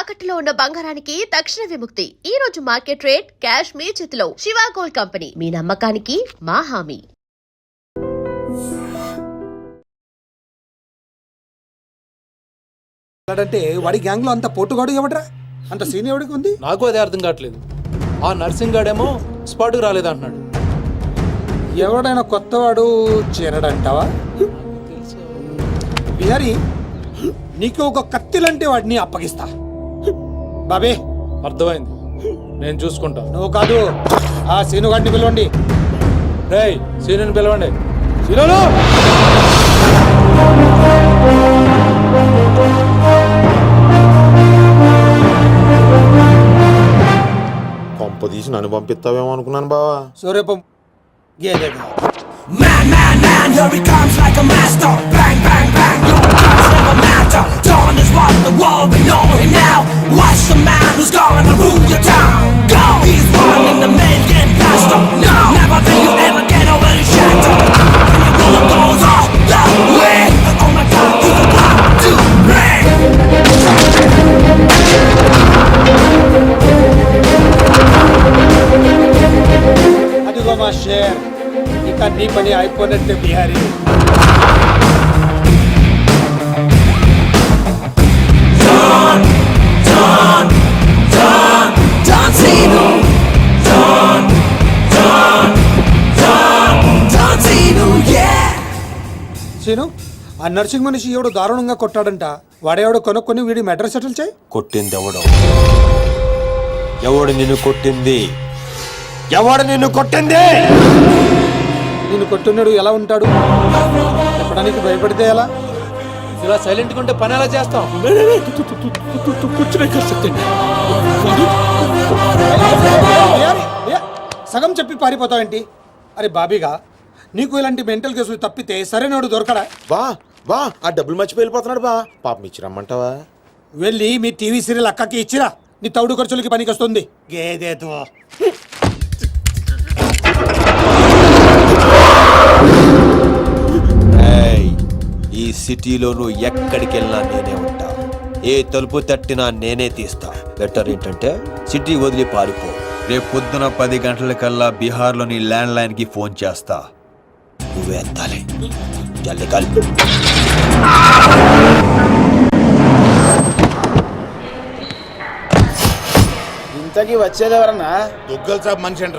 తాకట్టులో ఉన్న బంగారానికి తక్షణ విముక్తి. ఈ రోజు మార్కెట్ రేట్ క్యాష్ మీ చేతిలో. శివ గోల్డ్ కంపెనీ, మీ నమ్మకానికి మా హామీ. అంటే వాడి గ్యాంగ్ లో అంత పోటుగాడు ఎవడరా? అంత సీన్ ఎవడికి ఉంది? నాకు అదే అర్థం కావట్లేదు. ఆ నర్సింగ్ గాడేమో స్పాట్కి రాలేదంటున్నాడు. ఎవడైనా కొత్తవాడు చేరడంటావా? బిహారీ, నీకు ఒక కత్తిలంటే వాడిని అప్పగిస్తా. బాబే, అర్థమైంది, నేను చూసుకుంటా. నువ్వు కాదు, ఆ సీనుగాడిని పిలవండి. రేయ్, సీనుని పిలవండి. సీనులు! కొంప తీసి నన్ను పంపిస్తావేమో అనుకున్నాను బావా. సూర్యపం గేదెగా. Man, man, man, here he comes like a master. Bang, bang, bang, your guns never matter. Dawn is what the world, we know him now. Watch the man who's gonna rule your town. Go! He's one in the million blaster. No! Never think you ever get over his shadow. When your bullet goes off the way. Oh my God, he's about to break. అదిగో మా share, ఇక నీ పని అయిపోయినట్టే Bihari. John, John, John, John Cena. John, John, John, John Cena, yeah. Seenu, ఆ నర్సింగ్ మనిషి ఎవడు దారుణంగా కొట్టాడంట. వాడేవాడు కొనుక్కొని వీడి మ్యాటర్ సెటిల్ చేయి. కొట్టింది ఎవడు? ఎవడు నిన్ను కొట్టింది? ఎవడు నిన్ను కొట్టింది? నేను కొట్టున్నాడు ఎలా ఉంటాడు చెప్పడానికి భయపడితే ఎలా? ఇలా సైలెంట్గా ఉంటే పని ఎలా చేస్తాం? సగం చెప్పి పారిపోతావేంటి? అరే బాబీగా, నీకు ఇలాంటి మెంటల్ కేసులు తప్పితే సరైనోడు దొరకడా? బా బా, ఆ డబ్బులు మర్చిపోయి వెళ్ళిపోతున్నాడు బా. పాపం ఇచ్చిరమ్మంటావా? వెళ్ళి మీ టీవీ సీరియల్ అక్కకి ఇచ్చిరా, నీ తౌడు ఖర్చులకి పనికి వస్తుంది. గేదేతో ఈ సిటీలో నువ్వు ఎక్కడికి వెళ్ళినా నేనే ఉంటా. ఏ తలుపు తట్టినా నేనే తీస్తా. బెటర్ ఏంటంటే సిటీ వదిలి పారిపో. రేపు పొద్దున 10 గంటలకల్లా బీహార్లోని ల్యాండ్ లైన్ కి ఫోన్ చేస్తా. నువ్వే ఎత్తాలి. జల్లి కలుపు. ఇంతకీ వచ్చేది ఎవరన్నా? దుగ్గల్ సాబ్ మనిషి అంటారు.